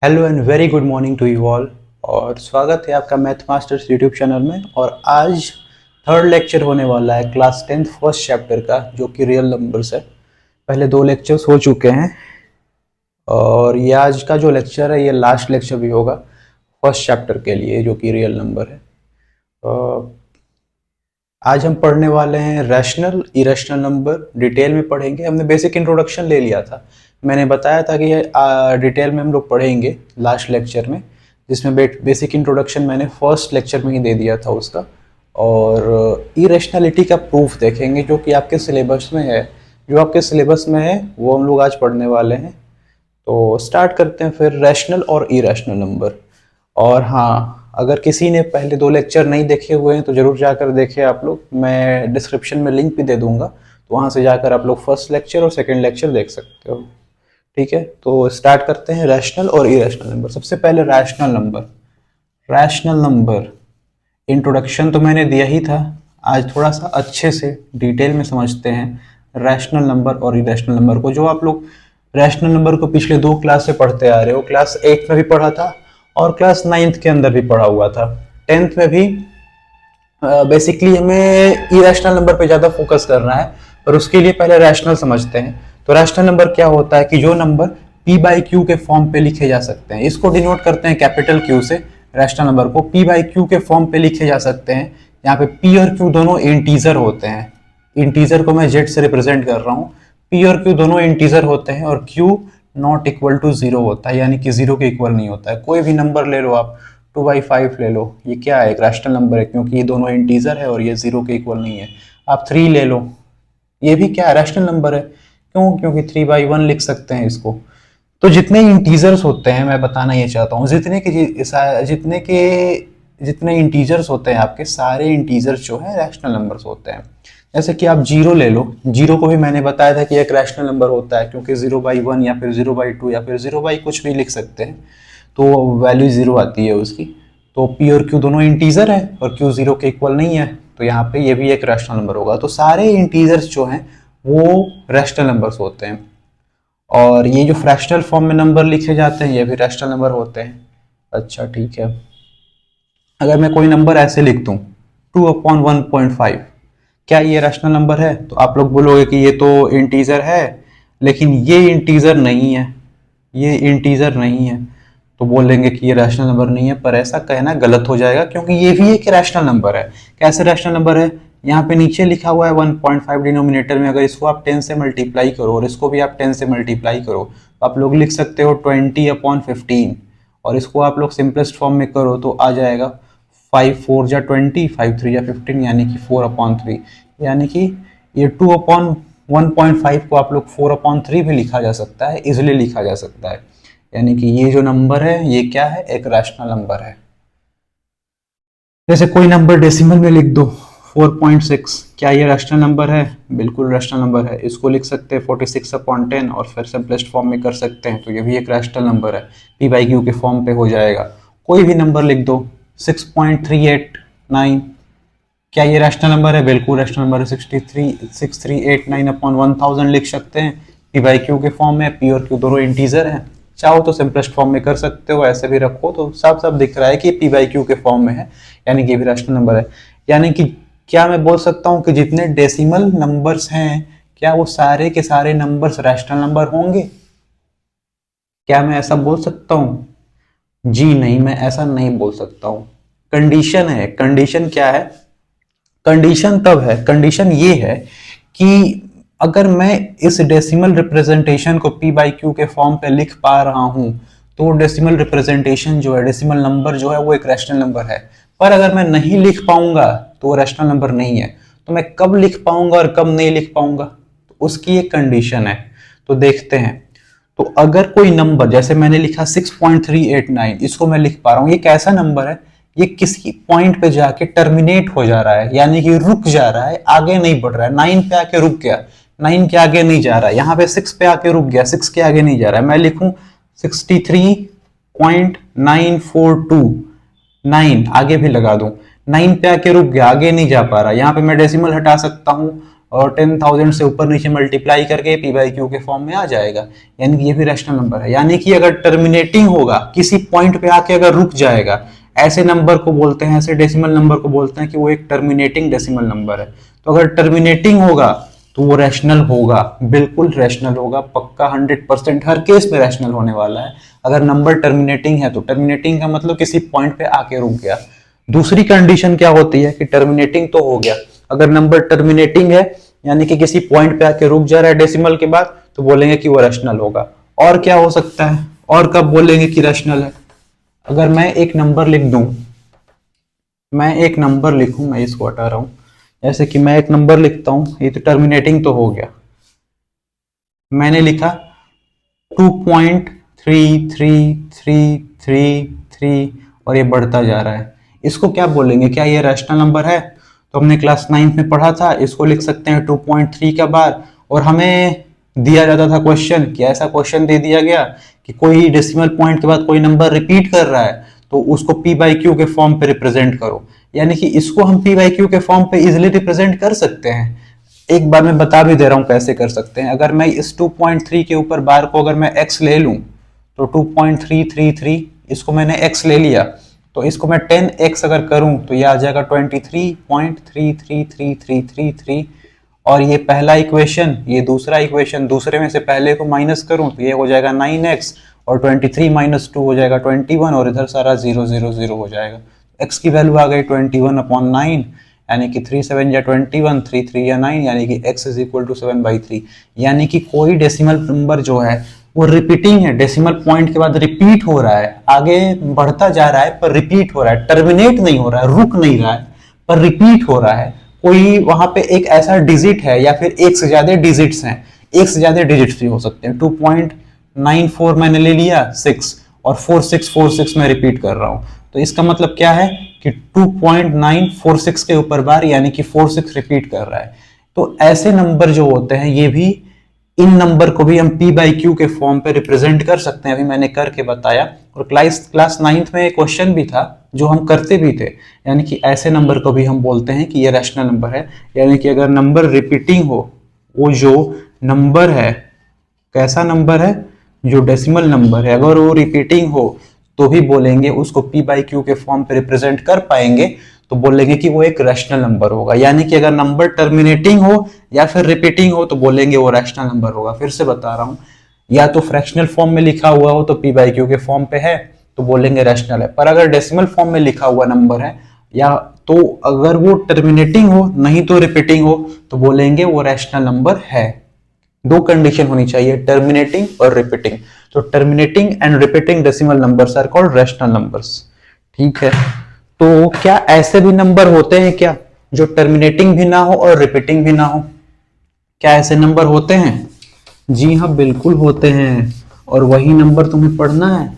Hello and very good morning to you all. और स्वागत है आपका मैथ मास्टर्स यूट्यूब चैनल में। और आज थर्ड लेक्चर होने वाला है क्लास 10th फर्स्ट चैप्टर का, जो कि रियल नंबर्स है। पहले दो लेक्चर्स हो चुके हैं और ये आज का जो लेक्चर है ये लास्ट लेक्चर भी होगा फर्स्ट चैप्टर के लिए, जो कि रियल नंबर है। आज हम पढ़ने वाले हैं रैशनल इरेशनल नंबर। डिटेल में पढ़ेंगे। हमने बेसिक इंट्रोडक्शन ले लिया था, मैंने बताया था कि डिटेल में हम लोग पढ़ेंगे लास्ट लेक्चर में, जिसमें बेसिक इंट्रोडक्शन मैंने फर्स्ट लेक्चर में ही दे दिया था उसका। और इरेशनलिटी का प्रूफ देखेंगे जो कि आपके सिलेबस में है। जो आपके सिलेबस में है वो हम लोग आज पढ़ने वाले हैं। तो स्टार्ट करते हैं फिर रैशनल और इरेशनल नंबर। और हाँ, अगर किसी ने पहले दो लेक्चर नहीं देखे हुए हैं तो ज़रूर जाकर देखें आप लोग। मैं डिस्क्रिप्शन में लिंक भी दे दूंगा, तो वहाँ से जाकर आप लोग फर्स्ट लेक्चर और सेकंड लेक्चर देख सकते हो। ठीक है, तो स्टार्ट करते हैं रैशनल और इरेशनल नंबर। सबसे पहले rational number. Rational number introduction तो मैंने दिया ही था, आज थोड़ा सा अच्छे से डिटेल में समझते हैं रैशनल नंबर और इरेशनल नंबर को। जो आप लोग रैशनल नंबर को पिछले दो क्लास से पढ़ते आ रहे हो, क्लास 8 में भी पढ़ा था और क्लास 9th के अंदर भी पढ़ा हुआ था। 10th में भी बेसिकली हमें इरेशनल नंबर पे ज़्यादा फोकस करना है, पर उसके लिए पहले रैशनल समझते हैं। तो रैशनल नंबर क्या होता है कि जो नंबर p बाई क्यू के फॉर्म पे लिखे जा सकते हैं, इसको डिनोट करते हैं कैपिटल क्यू से। रैशनल नंबर को p बाई क्यू के फॉर्म पे लिखे जा सकते हैं। यहाँ पे p और q दोनों इंटीजर होते हैं। इंटीजर को मैं z से रिप्रेजेंट कर रहा हूँ। p और q दोनों इंटीजर होते हैं और q not equal to zero होता है, यानी कि जीरो के इक्वल नहीं होता है। कोई भी नंबर ले लो आप, 2/5 ले लो, ये क्या है? एक रैशनल नंबर है, क्योंकि ये दोनों इंटीजर है और ये जीरो के इक्वल नहीं है। आप 3 ले लो, ये भी क्या है? रैशनल नंबर है। क्यों? क्योंकि 3/1 लिख सकते हैं इसको। तो जितने इंटीजर्स होते हैं, मैं बताना ये चाहता हूँ, जितने इंटीजर्स होते हैं आपके, सारे इंटीजर्स जो है रैशनल नंबर्स होते हैं। जैसे कि आप जीरो ले लो, जीरो को भी मैंने बताया था कि एक रैशनल नंबर होता है, क्योंकि 0/1 या फिर 0/2 या फिर 0 कुछ भी लिख सकते हैं, तो वैल्यू जीरो आती है उसकी। तो पी और क्यू दोनों इंटीजर है और क्यू जीरो के इक्वल नहीं है, तो यहाँ पे ये भी एक रैशनल नंबर होगा। तो सारे इंटीजर्स जो हैं वो रैशनल नंबर्स होते हैं। और ये जो फ्रैक्शनल फॉर्म में नंबर लिखे जाते हैं ये भी रैशनल नंबर होते हैं। अच्छा ठीक है, अगर मैं कोई नंबर ऐसे लिख दूं 2/1.5, क्या ये रैशनल नंबर है? तो आप लोग बोलोगे कि ये तो इंटीजर है, लेकिन ये इंटीजर नहीं है, ये इंटीजर नहीं है, तो बोलेंगे कि ये रैशनल नंबर नहीं है। पर ऐसा कहना गलत हो जाएगा, क्योंकि ये भी एक रैशनल नंबर है। कैसे रैशनल नंबर है? यहाँ पे नीचे लिखा हुआ है 1.5 डिनोमिनेटर में, अगर इसको आप 10 से मल्टीप्लाई करो और इसको भी आप 10 से मल्टीप्लाई करो, तो आप लोग लिख सकते हो 20/15। और इसको आप लोग सिंपलेस्ट फॉर्म में करो तो आ जाएगा 5 4 जा 20, 5 3 जा 15, यानी कि 4/3। यानी कि ये 2/1.5 को आप लोग 4/3 भी लिखा जा सकता है, इजिली लिखा जा सकता है। यानी कि ये जो नंबर है ये क्या है? एक रैशनल नंबर है। जैसे कोई नंबर डेसिमल में लिख दो 4.6, क्या ये रैशनल नंबर है? बिल्कुल रैशनल नंबर है। इसको लिख सकते हैं 46/10 और फिर सिंपलेस्ट फॉर्म में कर सकते हैं, तो ये भी एक रैशनल नंबर है, p/q के फॉर्म पे हो जाएगा। कोई भी नंबर लिख दो 6.389, क्या ये रैशनल नंबर है? बिल्कुल रैशनल नंबर है। 6389/1000 लिख सकते हैं, p/q के फॉर्म में। p और q दोनों इंटीजर हैं, चाहो तो सिंपलेस्ट फॉर्म में कर सकते हो, ऐसे भी रखो तो साफ साफ दिख रहा है कि p/q के फॉर्म में है, यानी कि भी रैशनल नंबर है। यानी कि क्या मैं बोल सकता हूँ कि जितने डेसिमल नंबर्स हैं, क्या वो सारे के सारे नंबर्स रैशनल नंबर होंगे? क्या मैं ऐसा बोल सकता हूँ? जी नहीं, मैं ऐसा नहीं बोल सकता हूँ। कंडीशन है। कंडीशन क्या है? कंडीशन तब है, कंडीशन ये है कि अगर मैं इस डेसिमल रिप्रेजेंटेशन को p/q के फॉर्म पे लिख पा रहा हूं, तो डेसिमल रिप्रेजेंटेशन जो है, डेसिमल नंबर जो है, वो एक रैशनल नंबर है। पर अगर मैं नहीं लिख पाऊंगा तो वो रैशनल नंबर नहीं है। तो मैं कब लिख पाऊंगा और कब नहीं लिख पाऊंगा, तो उसकी एक कंडीशन है। तो देखते हैं। तो अगर कोई नंबर, जैसे मैंने लिखा 6.389, इसको मैं लिख पा रहा हूँ, ये कैसा नंबर है? ये किसी पॉइंट पे जाके टर्मिनेट हो जा रहा है, यानी कि रुक जा रहा है, आगे नहीं बढ़ रहा है। 9 पे आके रुक गया, 9 के आगे नहीं जा रहा है। यहाँ पे 6 पे आके रुक गया, 6 के आगे नहीं जा रहा है। मैं लिखूं 63.942, 9 आगे भी लगा दूं, 9 पे आके रुक गया, आगे नहीं जा पा रहा। यहाँ पे मैं डेसिमल हटा सकता हूँ और 10,000 से ऊपर नीचे मल्टीप्लाई करके पी बाई क्यू के फॉर्म में आ जाएगा, यानी कि ये भी रैशनल नंबर है। यानी कि अगर टर्मिनेटिंग होगा, किसी पॉइंट पे आके अगर रुक जाएगा, ऐसे नंबर को बोलते हैं, ऐसे डेसिमल नंबर को बोलते हैं कि वो एक टर्मिनेटिंग डेसिमल नंबर है। तो अगर टर्मिनेटिंग होगा तो वो रैशनल होगा, बिल्कुल रैशनल होगा, पक्का 100% हर केस में रैशनल होने वाला है। अगर नंबर टर्मिनेटिंग है तो टर्मिनेटिंग का मतलब किसी पॉइंट पे आके रुक गया। दूसरी कंडीशन क्या होती है कि टर्मिनेटिंग तो हो गया, अगर नंबर टर्मिनेटिंग है यानी कि किसी पॉइंट पे आके रुक जा रहा है डेसिमल के बाद, तो बोलेंगे कि वो रैशनल होगा। और क्या हो सकता है, और कब बोलेंगे कि रैशनल है? अगर मैं एक नंबर लिख दूं, मैं एक नंबर लिखूं, मैं इसको हटा रहा हूं, जैसे कि मैं एक नंबर लिखता हूं, ये तो टर्मिनेटिंग तो हो गया, मैंने लिखा 2.3333 और ये बढ़ता जा रहा है, इसको क्या बोलेंगे? क्या ये रैशनल नंबर है? तो हमने क्लास 9th में पढ़ा था, इसको लिख सकते हैं 2.3 का बार। और हमें दिया जाता था क्वेश्चन कि ऐसा क्वेश्चन दे दिया गया कि कोई डेसिमल पॉइंट के बाद कोई नंबर रिपीट कर रहा है तो उसको पी बाई क्यू के फॉर्म पे रिप्रेजेंट करो, यानी कि इसको हम पी बाई क्यू के फॉर्म पे इजिली रिप्रेजेंट कर सकते हैं। एक बार मैं बता भी दे रहा हूं कैसे कर सकते हैं। अगर मैं इस 2.3 के ऊपर बार को अगर मैं x ले लूं तो 2.333, इसको मैंने x ले लिया, तो इसको मैं 10x अगर करूं तो ये आ जाएगा 23.333333, और ये पहला इक्वेशन, ये दूसरा इक्वेशन, दूसरे में से पहले को माइनस करूं तो ये हो जाएगा 9x, और 23 माइनस 2 हो जाएगा 21, और इधर सारा 0 0 0 हो जाएगा। x की वैल्यू आ गई 21/9, यानी कि 3 7 या 21, 3 3 या 9, यानी कि x इज इक्वल टू 7/3। यानी कि कोई डेसिमल नंबर जो है वो रिपीटिंग है, डेसिमल पॉइंट के बाद रिपीट हो रहा है, आगे बढ़ता जा रहा है पर रिपीट हो रहा है, टर्मिनेट नहीं हो रहा है, रुक नहीं रहा है, पर रिपीट हो रहा है। कोई वहां पे एक ऐसा डिजिट है या फिर एक से ज्यादा डिजिट्स हैं, एक से ज्यादा डिजिट्स भी हो सकते हैं। 2.94 मैंने ले लिया 6, और 4646 में रिपीट कर रहा हूं, तो इसका मतलब क्या है कि 2.946 के ऊपर बार, यानी कि 46 रिपीट कर रहा है। तो ऐसे नंबर जो होते हैं, ये भी, इन नंबर को भी हम p बाई क्यू के फॉर्म पे रिप्रेजेंट कर सकते हैं, अभी मैंने करके बताया। और क्लास 9th में एक क्वेश्चन भी था जो हम करते भी थे, यानी कि ऐसे नंबर को भी हम बोलते हैं कि ये रैशनल नंबर है। यानी कि अगर नंबर रिपीटिंग हो, वो जो नंबर है, कैसा नंबर है? जो डेसिमल नंबर है, अगर वो रिपीटिंग हो तो भी बोलेंगे उसको p बाई क्यू के फॉर्म पे रिप्रेजेंट कर पाएंगे, तो बोलेंगे कि वो एक रैशनल नंबर होगा। यानी कि अगर नंबर टर्मिनेटिंग हो या फिर रिपीटिंग हो तो बोलेंगे वो रैशनल नंबर होगा। फिर से बता रहा हूं, या तो फ्रैक्शनल फॉर्म में लिखा हुआ हो तो p बाई क्यू के फॉर्म पे है तो बोलेंगे रैशनल है, पर अगर डेसिमल फॉर्म में लिखा हुआ नंबर है, या तो अगर वो टर्मिनेटिंग हो नहीं तो रिपीटिंग हो, तो बोलेंगे वो रैशनल नंबर है। दो कंडीशन होनी चाहिए, टर्मिनेटिंग और रिपीटिंग। तो terminating and repeating decimal numbers are called rational numbers. ठीक है, तो क्या ऐसे भी नंबर होते हैं क्या जो टर्मिनेटिंग भी ना हो और रिपीटिंग भी ना हो? क्या ऐसे नंबर होते हैं? जी हाँ, बिल्कुल होते हैं, और वही नंबर तुम्हें पढ़ना है,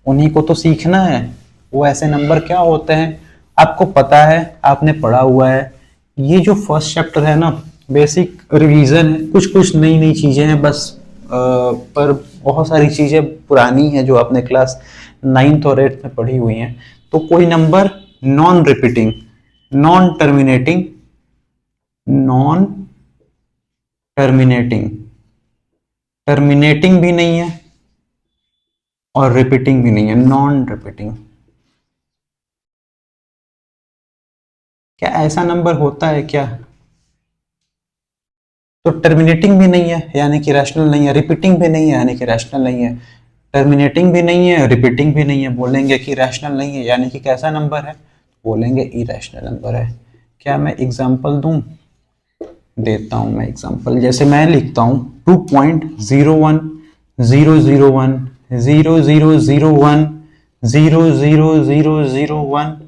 उन्हीं को तो सीखना है। वो ऐसे नंबर क्या होते हैं आपको पता है, आपने पढ़ा हुआ है। ये जो फर्स्ट चैप्टर है ना, बेसिक रिवीजन है, कुछ कुछ नई नई चीजें हैं बस, पर बहुत सारी चीजें पुरानी हैं जो आपने क्लास 9th और 8th में पढ़ी हुई हैं। तो कोई number non repeating, non terminating, non terminating, terminating भी नहीं है और रिपीटिंग भी नहीं है, नॉन रिपीटिंग, क्या ऐसा नंबर होता है क्या? तो टर्मिनेटिंग भी नहीं है यानी कि रैशनल नहीं है, रिपीटिंग भी नहीं है यानी कि रैशनल नहीं है, टर्मिनेटिंग भी नहीं है, रिपीटिंग भी नहीं है, बोलेंगे कि रैशनल नहीं है, यानी कि कैसा नंबर है? बोलेंगे इरैशनल नंबर है। क्या मैं एग्जांपल दूं? देता हूं मैं एग्जांपल। जैसे मैं लिखता हूं 2.01001000100001,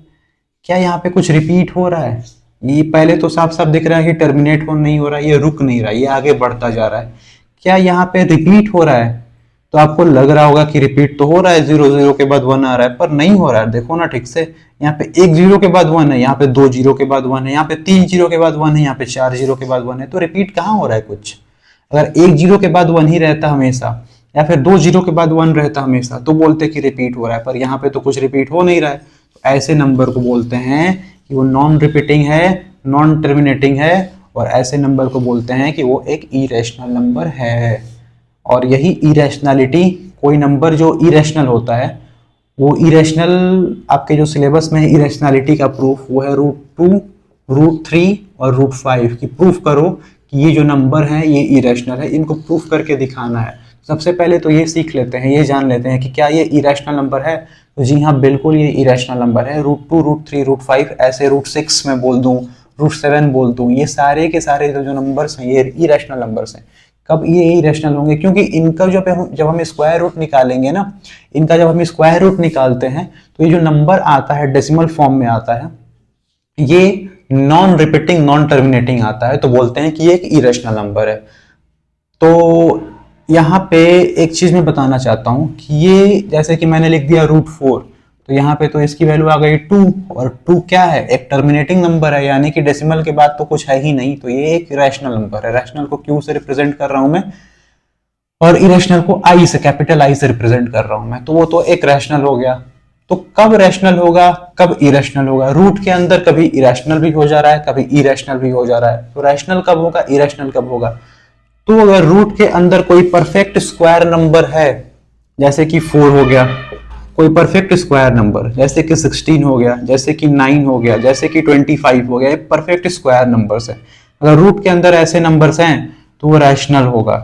क्या यहाँ पे कुछ रिपीट हो रहा है? ये पहले तो साफ साफ दिख रहा है कि टर्मिनेट हो नहीं हो रहा है, ये रुक नहीं रहा है, ये आगे बढ़ता जा रहा है। क्या यहाँ पे रिपीट हो रहा है? तो आपको लग रहा होगा कि रिपीट तो हो रहा है, 0 0 के बाद 1 आ रहा है, पर नहीं हो रहा है। देखो ना ठीक से, यहाँ पे 1 0 के बाद 1 है, यहाँ पे 2 0 के बाद 1 है, यहाँ पे 3 0 के बाद 1 है, यहाँ पे 4 0 के बाद 1 है, तो रिपीट कहाँ हो रहा है कुछ? अगर 1 0 के बाद 1 ही रहता हमेशा, या फिर 2 0 के बाद 1 रहता हमेशा, तो बोलते कि रिपीट हो रहा है, पर यहाँ पे तो कुछ रिपीट हो नहीं रहा है। तो ऐसे नंबर को बोलते हैं कि वो नॉन रिपीटिंग है, नॉन टर्मिनेटिंग है, और ऐसे नंबर को बोलते हैं कि वो एक इरेशनल नंबर है। और यही इरेशनलिटी, कोई नंबर जो इरेशनल होता है वो इरेशनल, आपके जो सिलेबस में है इरेशनलिटी का प्रूफ, वो है √2, √3 और √5 की प्रूफ करो कि ये जो नंबर है ये इरेशनल है, इनको प्रूफ करके दिखाना है। सबसे पहले तो ये सीख लेते हैं, ये जान लेते हैं कि क्या ये इरेशनल नंबर है। तो जी हाँ, बिल्कुल ये इरेशनल नंबर है। √2, √3, √5, ऐसे √6 में बोल दूँ, √7 बोल दूँ, ये सारे के सारे जो नंबर्स हैं ये इरेशनल नंबर्स हैं। कब ये इरेशनल होंगे? क्योंकि इनका जब हम स्क्वायर रूट निकालेंगे ना, इनका जब हम स्क्वायर रूट निकालते हैं तो ये जो नंबर आता है डेसिमल फॉर्म में आता है, ये नॉन रिपीटिंग नॉन टर्मिनेटिंग आता है, तो बोलते हैं कि ये एक इरेशनल नंबर है। तो यहाँ पे एक चीज मैं बताना चाहता हूँ कि ये जैसे कि मैंने लिख दिया √4, तो यहाँ पे तो इसकी वैल्यू आ गई 2, और 2 क्या है? एक टर्मिनेटिंग नंबर है, यानी कि डेसिमल के बाद तो कुछ है ही नहीं, तो ये एक रैशनल नंबर है। रैशनल को Q से रिप्रेजेंट कर रहा हूं मैं, और इरेशनल को I से, कैपिटल I से रिप्रेजेंट कर रहा हूं मैं, तो वो तो एक रैशनल हो गया। तो कब रैशनल होगा, कब इरेशनल होगा? रूट के अंदर कभी इरेशनल भी हो जा रहा है, कभी इरेशनल भी हो जा रहा है, तो रैशनल कब होगा, इरेशनल कब होगा? तो अगर रूट के अंदर कोई परफेक्ट स्क्वायर नंबर है, जैसे कि 4 हो गया, कोई परफेक्ट स्क्वायर नंबर जैसे कि 16 हो गया, जैसे कि 9 हो गया, जैसे कि 25 हो गया, ये परफेक्ट स्क्वायर नंबर्स है। अगर रूट के अंदर ऐसे नंबर्स हैं तो वो रैशनल होगा।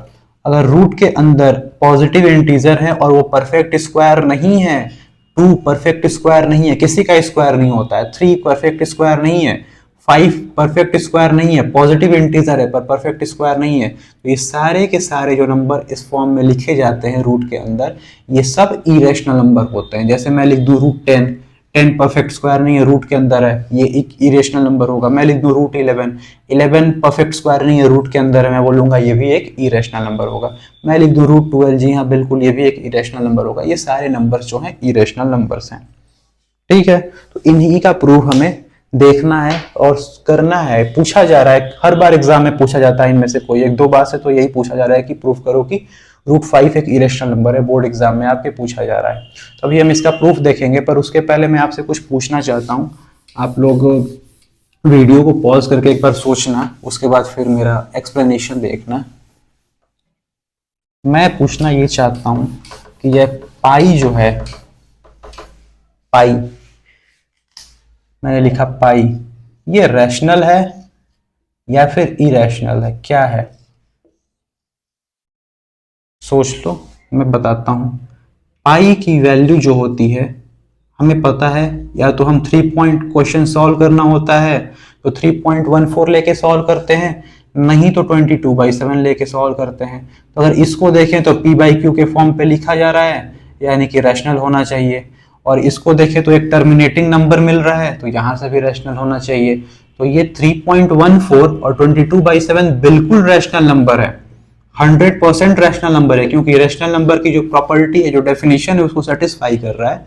अगर रूट के अंदर पॉजिटिव इंटीजर है और वो परफेक्ट स्क्वायर नहीं है, 2 परफेक्ट स्क्वायर नहीं है, किसी का स्क्वायर नहीं होता है, 3 परफेक्ट स्क्वायर नहीं है, 5 परफेक्ट स्क्वायर नहीं है, पॉजिटिव इंटीजर है पर परफेक्ट स्क्वायर नहीं है, तो ये सारे के सारे जो नंबर इस फॉर्म में लिखे जाते हैं रूट के अंदर, ये सब इरेशनल नंबर होते हैं। जैसे मैं लिख दूं √10, 10 परफेक्ट स्क्वायर नहीं है, रूट के अंदर है, ये एक इरेशनल नंबर होगा। मैं लिख दूं √11, 11 परफेक्ट स्क्वायर नहीं है, रूट के अंदर है, मैं बोलूंगा ये भी एक इरेशनल नंबर होगा। मैं लिख दूं √12, जी हाँ बिल्कुल ये भी एक इरेशनल नंबर होगा। ये सारे नंबर्स जो हैं इरेशनल नंबर्स हैं, ठीक है। तो इन्हीं का प्रूफ हमें देखना है और करना है। पूछा जा रहा है, हर बार एग्जाम में पूछा जाता है, इनमें से कोई एक दो बार से तो यही पूछा जा रहा है कि प्रूफ करो कि √5 एक इरेशनल नंबर है। बोर्ड एग्जाम में आपके पूछा जा रहा है, तो अभी हम इसका प्रूफ देखेंगे, पर उसके पहले मैं आपसे कुछ पूछना चाहता हूँ। आप लोग वीडियो को पॉज करके एक बार सोचना, उसके बाद फिर मेरा एक्सप्लेनेशन देखना। मैं पूछना ये चाहता हूं कि यह पाई जो है, पाई मैंने लिखा पाई, ये रैशनल है या फिर इरेशनल है, क्या है? सोच लो, मैं बताता हूं। पाई की वैल्यू जो होती है हमें पता है, या तो हम 3 पॉइंट क्वेश्चन सॉल्व करना होता है तो 3.14 लेके सॉल्व करते हैं, नहीं तो 22/7 लेके सॉल्व करते हैं। तो अगर इसको देखें तो P/Q के फॉर्म पे लिखा जा रहा है, यानी कि रैशनल होना चाहिए। और इसको देखें तो एक टर्मिनेटिंग नंबर मिल रहा है, तो यहां से भी रैशनल होना चाहिए। तो ये 3.14 और 22/7 बिल्कुल रैशनल नंबर है, 100% रैशनल नंबर है, क्योंकि रैशनल नंबर की जो प्रॉपर्टी है, जो डेफिनेशन है, उसको सेटिस्फाई कर रहा है।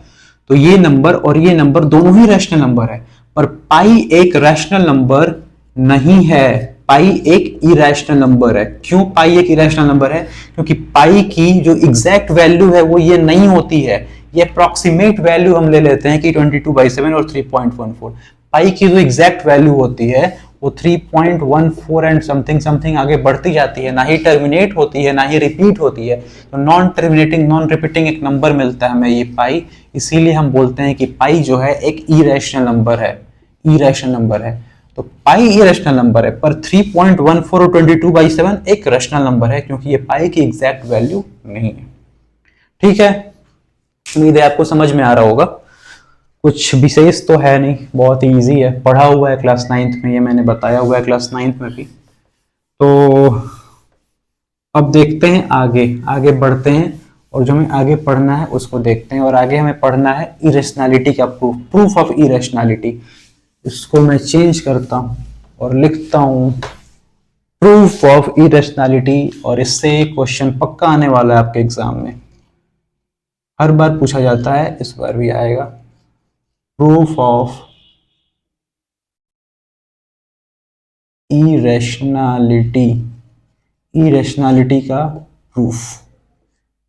तो ये नंबर और ये नंबर दोनों ही रैशनल नंबर है। पर पाई एक रैशनल नंबर नहीं है, पाई एक इरेशनल नंबर है। क्यों पाई एक इरेशनल नंबर है? क्योंकि पाई की जो एग्जैक्ट वैल्यू है वो ये नहीं होती है, ये अप्रॉक्सीमेट वैल्यू हम ले लेते हैं कि 22/7 और 3.14। पाई की जो एग्जैक्ट वैल्यू होती है वो 3.14 एंड समथिंग समथिंग आगे बढ़ती जाती है, ना ही टर्मिनेट होती है ना ही रिपीट होती है। तो नॉन टर्मिनेटिंग नॉन रिपीटिंग एक नंबर मिलता है हमें ये पाई, इसीलिए हम बोलते हैं कि पाई जो है एक इरेशनल नंबर है, इरेशनल नंबर है। तो पाई इरेशनल नंबर है, पर 3.14 और 22/7 एक रैशनल नंबर है, क्योंकि ये पाई की एग्जैक्ट वैल्यू नहीं है, ठीक है। उम्मीद है आपको समझ में आ रहा होगा, कुछ विशेष तो है नहीं, बहुत ही ईजी है, पढ़ा हुआ है क्लास 9th में, ये मैंने बताया हुआ है क्लास 9th में भी। तो अब देखते हैं आगे, आगे बढ़ते हैं, और जो हमें आगे पढ़ना है उसको देखते हैं। और आगे हमें पढ़ना है इरेशनैलिटी का प्रूफ, प्रूफ ऑफ इरेशनैलिटी। इसको मैं चेंज करता हूं और लिखता हूं प्रूफ ऑफ इरेशनैलिटी, और इससे क्वेश्चन पक्का आने वाला है आपके एग्जाम में, हर बार पूछा जाता है, इस बार भी आएगा। प्रूफ ऑफ इरेशनैलिटी, इरेशनैलिटी का प्रूफ।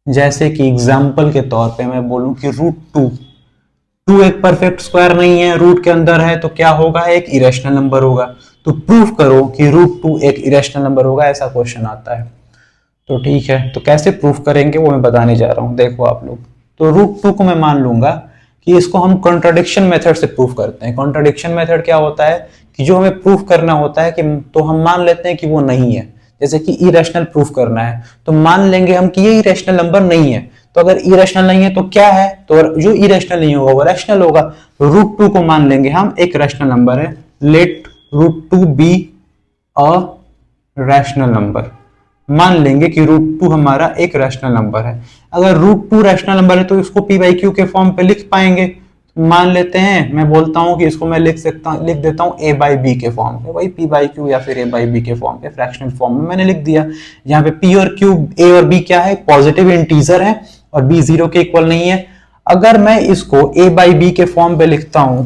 जैसे कि एग्जाम्पल के तौर पे मैं बोलूं कि √2 एक परफेक्ट स्क्वायर नहीं है, रूट के अंदर है, तो क्या होगा? एक इरेशनल नंबर होगा। तो प्रूव करो कि √2 एक इरेशनल नंबर होगा, ऐसा क्वेश्चन आता है। तो ठीक है, तो कैसे प्रूफ करेंगे वो मैं बताने जा रहा हूं। देखो आप लोग, तो √2 को मैं मान लूंगा कि इसको हम कॉन्ट्राडिक्शन मेथड से प्रूफ करते हैं। कॉन्ट्राडिक्शन मेथड क्या होता है कि जो हमें प्रूफ करना होता है कि तो हम मान लेते हैं कि वो नहीं है। जैसे कि इरेशनल प्रूफ करना है तो मान लेंगे हम कि ये इरेशनल नंबर नहीं है। तो अगर इरेशनल नहीं है तो क्या है, तो जो इरेशनल नहीं होगा वो रैशनल होगा। तो √2 को मान लेंगे हम एक रैशनल नंबर है। Let √2 be a rational number, मान लेंगे कि √2 हमारा एक रैशनल नंबर है। अगर √2 रैशनल नंबर है तो इसको p/q के फॉर्म पे लिख पाएंगे। मान लेते हैं, मैं बोलता हूं कि इसको मैं लिख देता हूं a/b के फॉर्म पे, वही p/q या फिर a/b के फॉर्म पे, फ्रैक्शनल फॉर्म में मैंने लिख दिया। यहाँ पे p और q, a और b क्या है, पॉजिटिव इंटीजर है और b 0 के इक्वल नहीं है। अगर मैं इसको a/b के फॉर्म पे लिखता हूं,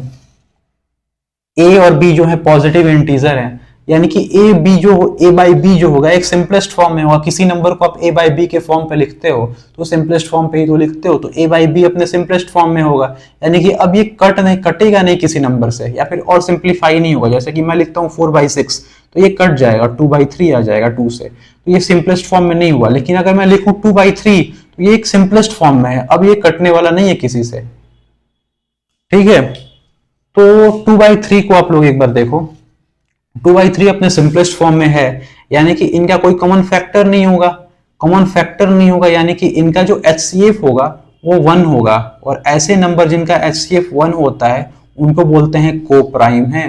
a और b जो है पॉजिटिव इंटीजर है, यानी कि a/b जो होगा एक सिंपलेस्ट फॉर्म में होगा। किसी नंबर को आप a/b के फॉर्म पे लिखते हो तो सिंपलेस्ट फॉर्म पे ही तो लिखते हो, तो a/b अपने सिंपलेस्ट फॉर्म में होगा। यानी कि अब ये कटेगा नहीं किसी नंबर से, या फिर और सिंप्लीफाई नहीं होगा। जैसे कि मैं लिखता हूँ 4/6 तो ये कट जाएगा, 2/3 आ जाएगा 2 से, तो ये सिंपलेस्ट फॉर्म में नहीं हुआ। लेकिन अगर मैं लिखूं 2/3 तो ये एक सिंपलेस्ट फॉर्म में है, अब ये कटने वाला नहीं है किसी से। ठीक है, तो 2/3 को आप लोग एक बार देखो, 2/3 अपने सिंपलेस्ट फॉर्म में है, यानी कि इनका कोई कॉमन फैक्टर नहीं होगा। कॉमन फैक्टर नहीं होगा यानी कि इनका जो HCF होगा वो 1 होगा, और ऐसे नंबर जिनका HCF 1 होता है उनको बोलते हैं को प्राइम है।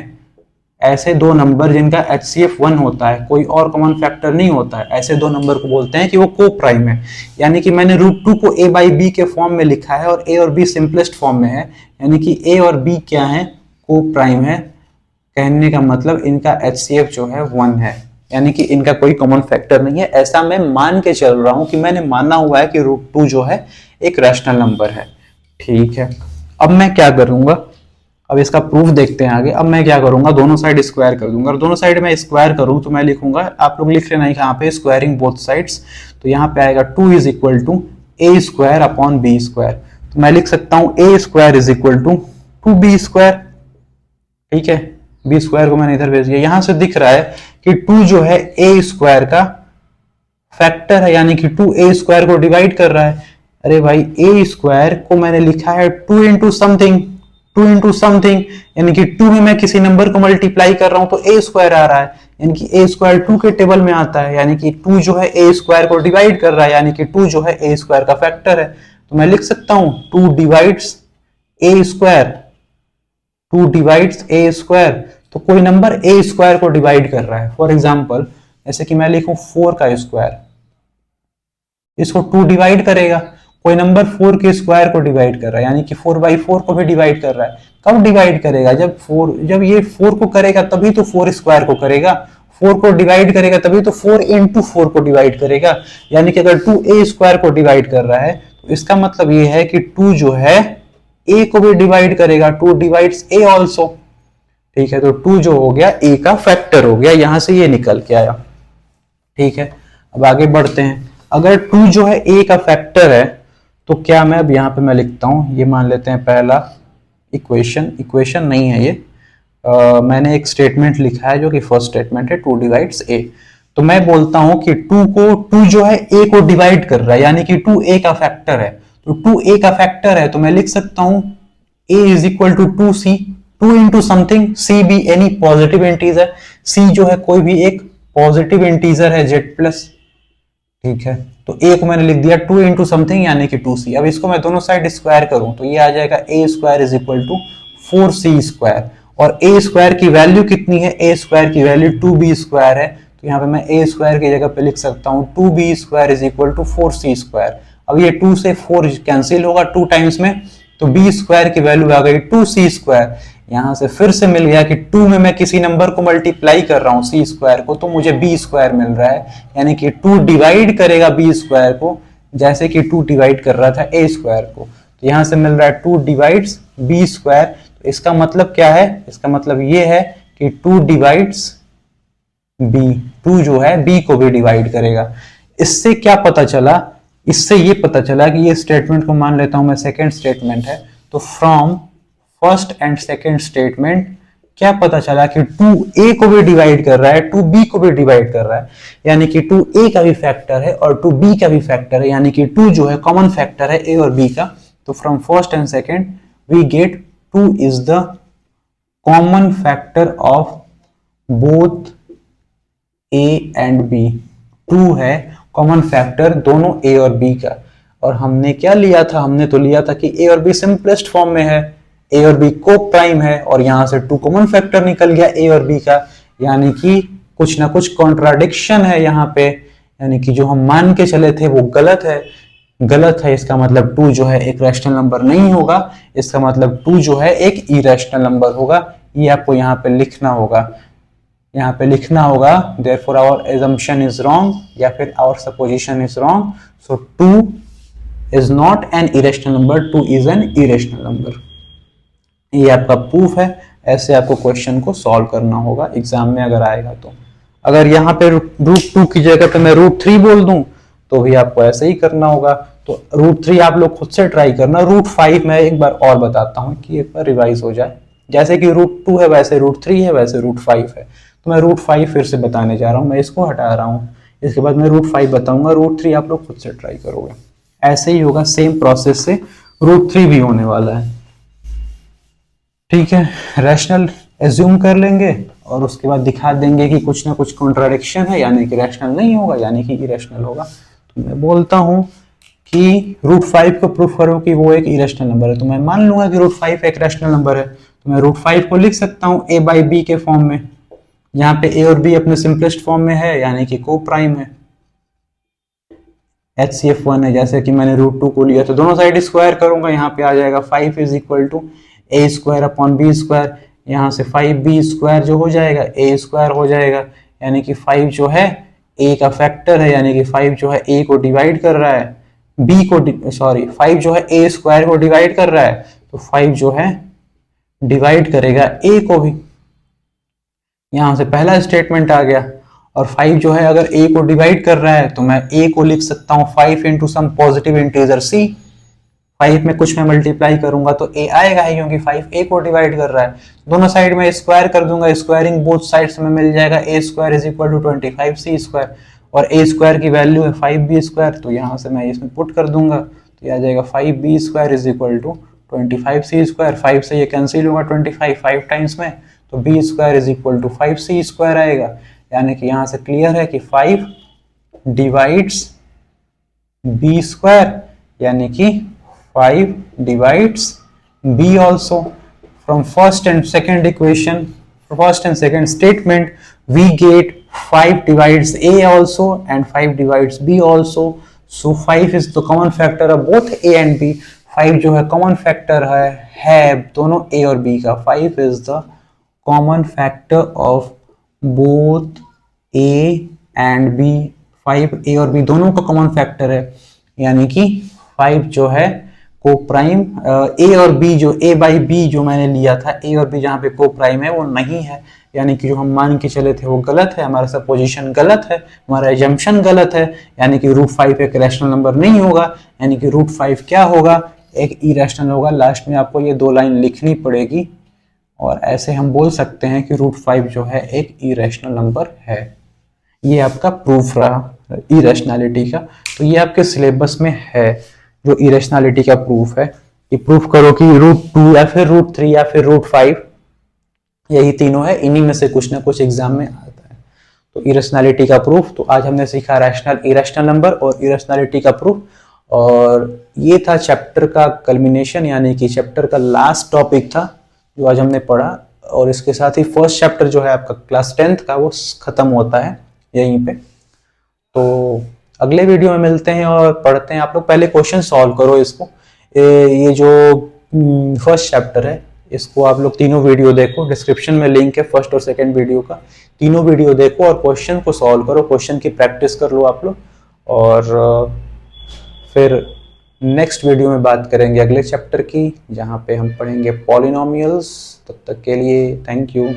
ऐसे दो नंबर जिनका HCF 1 होता है, कोई और कॉमन फैक्टर नहीं होता है, ऐसे दो नंबर को बोलते हैं कि वो को प्राइम है। यानी कि मैंने √2 को a/b के फॉर्म में लिखा है और a और b सिंपलेस्ट फॉर्म में है, यानी कि a और b क्या है, को प्राइम है। कहने का मतलब इनका HCF जो है 1 है, यानी कि इनका कोई कॉमन फैक्टर नहीं है। ऐसा मैं मान के चल रहा हूं कि मैंने माना हुआ है कि √2 जो है एक रैशनल नंबर है। ठीक है, अब मैं क्या करूंगा, अब इसका प्रूफ देखते हैं आगे। अब मैं क्या करूंगा, दोनों साइड स्क्वायर कर दूंगा, और दोनों साइड में स्क्वायर करूं तो मैं लिखूंगा, आप लोग लिख लेना यहाँ पे स्क्वायरिंग बोथ साइड्स। तो यहाँ पे आएगा 2 is equal to a² upon b²। तो मैं लिख सकता हूँ a² is equal to 2b²। ठीक है, b² को मैंने इधर भेज दिया। यहां से दिख रहा है कि 2 जो है a² का फैक्टर है, यानी कि 2 a² को डिवाइड कर रहा है। अरे भाई, a² को मैंने लिखा है 2 इंटू समथिंग, 2 इंटू समथिंग, यानी कि 2 में मैं किसी नंबर को मल्टीप्लाई कर रहा हूं तो a² आ रहा है, यानी कि a² 2 के टेबल में आता है, यानी कि 2 जो है a² को डिवाइड कर रहा है, यानी कि 2 जो है a² का फैक्टर है। तो मैं लिख सकता हूं 2 डिवाइड्स a², 2 डिवाइड्स a²। तो कोई नंबर a² को डिवाइड कर रहा है। फॉर एग्जाम्पल, जैसे कि मैं लिखूं 4 का स्क्वायर, इसको 2 डिवाइड करेगा। कोई नंबर 4 के स्क्वायर को डिवाइड कर रहा है, यानी कि 4/4 को भी डिवाइड कर रहा है। कब डिवाइड करेगा, जब ये 4 को करेगा तभी तो 4² को करेगा, 4 को डिवाइड करेगा तभी तो 4 इंटू 4 को डिवाइड करेगा। यानी कि अगर 2 a² को डिवाइड कर रहा है तो इसका मतलब ये है कि 2 जो है a को भी डिवाइड करेगा, 2 डिवाइड्स a ऑल्सो। ठीक है, तो 2 जो हो गया a का फैक्टर हो गया, यहां से ये निकल के आया। ठीक है, अब आगे बढ़ते हैं। अगर 2 जो है a का फैक्टर है तो क्या मैं अब यहाँ पे मैं लिखता हूं, ये मान लेते हैं पहला इक्वेशन नहीं है ये, मैंने एक स्टेटमेंट लिखा है जो कि फर्स्ट स्टेटमेंट है, 2 डिवाइड्स a। तो मैं बोलता हूं कि 2 जो है a को डिवाइड कर रहा है, यानी कि 2 a का फैक्टर है। तो 2 a का फैक्टर है तो मैं लिख सकता हूं a is equal to 2c, 2 into something, c भी एनी पॉजिटिव इंटीजर, c जो है कोई भी एक पॉजिटिव इंटीजर है z+। ठीक है, तो a को मैंने लिख दिया 2 इंटू समथिंग यानी कि 2c। अब इसको मैं दोनों साइड स्क्वायर करूं तो ये आ जाएगा a² is equal to 4c²। और a² की वैल्यू कितनी है, a² की वैल्यू 2b² है, तो यहाँ पे मैं a² की जगह पे लिख सकता हूँ 2b² is equal to 4c²। अब ये 2 से 4 कैंसिल होगा 2 टाइम्स में, तो b² की वैल्यू आ गई 2c²। यहां से फिर से मिल गया कि 2 में मैं किसी नंबर को मल्टीप्लाई कर रहा हूं c² को, तो मुझे b² मिल रहा है, यानी कि 2 डिवाइड करेगा b² को जैसे कि 2 डिवाइड कर रहा था a² को। तो यहां से मिल रहा है 2 डिवाइड्स b²। तो इसका मतलब क्या है, इसका मतलब ये है कि 2 डिवाइड्स b, 2 जो है b को भी डिवाइड करेगा। इससे क्या पता चला, इससे ये पता चला कि ये स्टेटमेंट को मान लेता हूं मैं सेकेंड स्टेटमेंट है, तो from first and second statement क्या पता चला कि 2a को भी डिवाइड कर रहा है, 2b को भी डिवाइड कर रहा है, यानी कि 2a का भी फैक्टर है और 2b का भी फैक्टर है, यानी कि 2 जो है कॉमन फैक्टर है a और b का। तो from first and second we get 2 is the common factor of both a and b। 2 है कॉमन फैक्टर दोनों a और b का। और हमने क्या लिया था, हमने तो लिया था कि a और b सिंपलेस्ट फॉर्म में है, a और b को प्राइम है, और यहां से 2 कॉमन फैक्टर निकल गया a और b का, यानी कि कुछ ना कुछ कॉन्ट्राडिक्शन है यहाँ पे, यानी कि जो हम मान के चले थे वो गलत है। गलत है इसका मतलब 2 जो है एक रैशनल नंबर नहीं होगा, इसका मतलब 2 जो है एक इरेशनल नंबर होगा। ये आपको यहाँ पे लिखना होगा, यहाँ पे लिखना होगा therefore our assumption is wrong या फिर our supposition is wrong, so 2 is not an irrational number, 2 is an irrational number। ये आपका प्रूफ है। ऐसे आपको क्वेश्चन को सॉल्व करना होगा एग्जाम में अगर आएगा तो। अगर यहाँ पे √2 की जगह पे मैं √3 बोल दूं तो भी आपको ऐसे ही करना होगा। तो √3 आप लोग खुद से ट्राई करना। √5 मैं एक बार और बताता हूँ कि एक बार रिवाइज हो जाए। जैसे कि √2 है वैसे √3 है वैसे √5 है। तो मैं √5 फिर से बताने जा रहा हूँ, मैं इसको हटा रहा हूँ, इसके बाद मैं √5 बताऊंगा, √3 आप लोग खुद से ट्राई करोगे। ऐसे ही होगा सेम प्रोसेस से √3 भी होने वाला है। ठीक है, रैशनल एज्यूम कर लेंगे और उसके बाद दिखा देंगे कि कुछ ना कुछ कॉन्ट्राडिक्शन है, यानी कि रैशनल नहीं होगा, यानी कि इरेशनल होगा। तो मैं बोलता हूं कि √5 को प्रूफ करो कि वो एक इरेशनल नंबर है, तो मैं मान लूंगा कि √5 एक रैशनल नंबर है। तो मैं √5 को लिख सकता हूँ a बाई b के फॉर्म में। यहाँ पे a और b अपने सिंपलेस्ट फॉर्म में है, यानी कि को प्राइम है, HCF1 है। जैसे कि मैंने √2 को लिया तो दोनों साइड स्क्वायर करूंगा, यहाँ पे आ जाएगा 5 is equal to a square upon b square. यहाँ से 5b स्क्वायर जो हो जाएगा a स्क्वायर हो जाएगा, यानी कि 5 जो है a का फैक्टर है, यानी कि 5 जो है a को डिवाइड कर रहा है, b को सॉरी 5 जो है a स्क्वायर को डिवाइड कर रहा है, तो 5 जो है डिवाइड करेगा a को भी। यहाँ से पहला स्टेटमेंट आ गया। और 5 जो है अगर a को डिवाइड कर रहा है तो मैं a को लिख सकता हूँ 5 into some positive integer c। 5 में कुछ मैं मल्टीप्लाई करूंगा तो a आएगा ही, क्योंकि 5 a को डिवाइड कर रहा है। दोनों साइड में स्क्वायर कर दूंगा, स्क्वायरिंग बोथ साइड्स में मिल जाएगा a square is equal to 25c square, और a स्क्वायर की वैल्यू है 5b स्क्वायर, तो यहाँ से मैं इसमें पुट कर दूंगा तो ये आ जाएगा 5b square is equal to 25c square. 5 से ये कैंसिल होगा 25 5 टाइम्स में, तो b square is equal to 5c square आएगा। यानी कि यहाँ से क्लियर है कि 5 डिवाइड्स b स्क्वायर, यानी कि 5 divides b also। From first and second equation, first and second statement, we get 5 divides a also and 5 divides b also. So 5 is the common factor of both a and b। 5 जो है common factor है दोनों a और b का। 5 is the common factor of both a and b। 5 a और b दोनों का common factor है, यानी कि 5 जो है को प्राइम a और b जो a बाई b जो मैंने लिया था, a और b जहाँ पे को प्राइम है वो नहीं है, यानी कि जो हम मान के चले थे वो गलत है, हमारा सपोजिशन गलत है, हमारा एजम्पशन गलत है, यानी कि √5 एक रैशनल नंबर नहीं होगा, यानी कि √5 क्या होगा, एक इरेशनल होगा। लास्ट में आपको ये 2 लाइन लिखनी पड़ेगी और ऐसे हम बोल सकते हैं कि √5 जो है एक इरेशनल नंबर है। ये आपका प्रूफ रहा इरेशनैलिटी का। तो ये आपके सिलेबस में है जो इरेशनैलिटी का प्रूफ है, कि प्रूफ करो कि √2 या फिर √3 या फिर √5 यही तीनों है, इन्हीं में से कुछ ना कुछ एग्जाम में आता है। तो इरेशनैलिटी का प्रूफ, तो आज हमने सीखा रैशनल इरेशनल नंबर और इरेशनैलिटी का प्रूफ, और ये था चैप्टर का कल्मिनेशन, यानी कि चैप्टर का लास्ट टॉपिक था जो आज हमने पढ़ा। और इसके साथ ही फर्स्ट चैप्टर जो है आपका क्लास 10th का वो खत्म होता है यहीं पे। तो अगले वीडियो में मिलते हैं और पढ़ते हैं। आप लोग पहले क्वेश्चन सॉल्व करो इसको, ये जो फर्स्ट चैप्टर है इसको आप लोग तीनों वीडियो देखो, डिस्क्रिप्शन में लिंक है फर्स्ट और सेकंड वीडियो का, तीनों वीडियो देखो और क्वेश्चन को सॉल्व करो, क्वेश्चन की प्रैक्टिस कर लो आप लोग। और फिर नेक्स्ट वीडियो में बात करेंगे अगले चैप्टर की, जहाँ पे हम पढ़ेंगे पॉलिनोमियल्स। तब तक के लिए थैंक यू।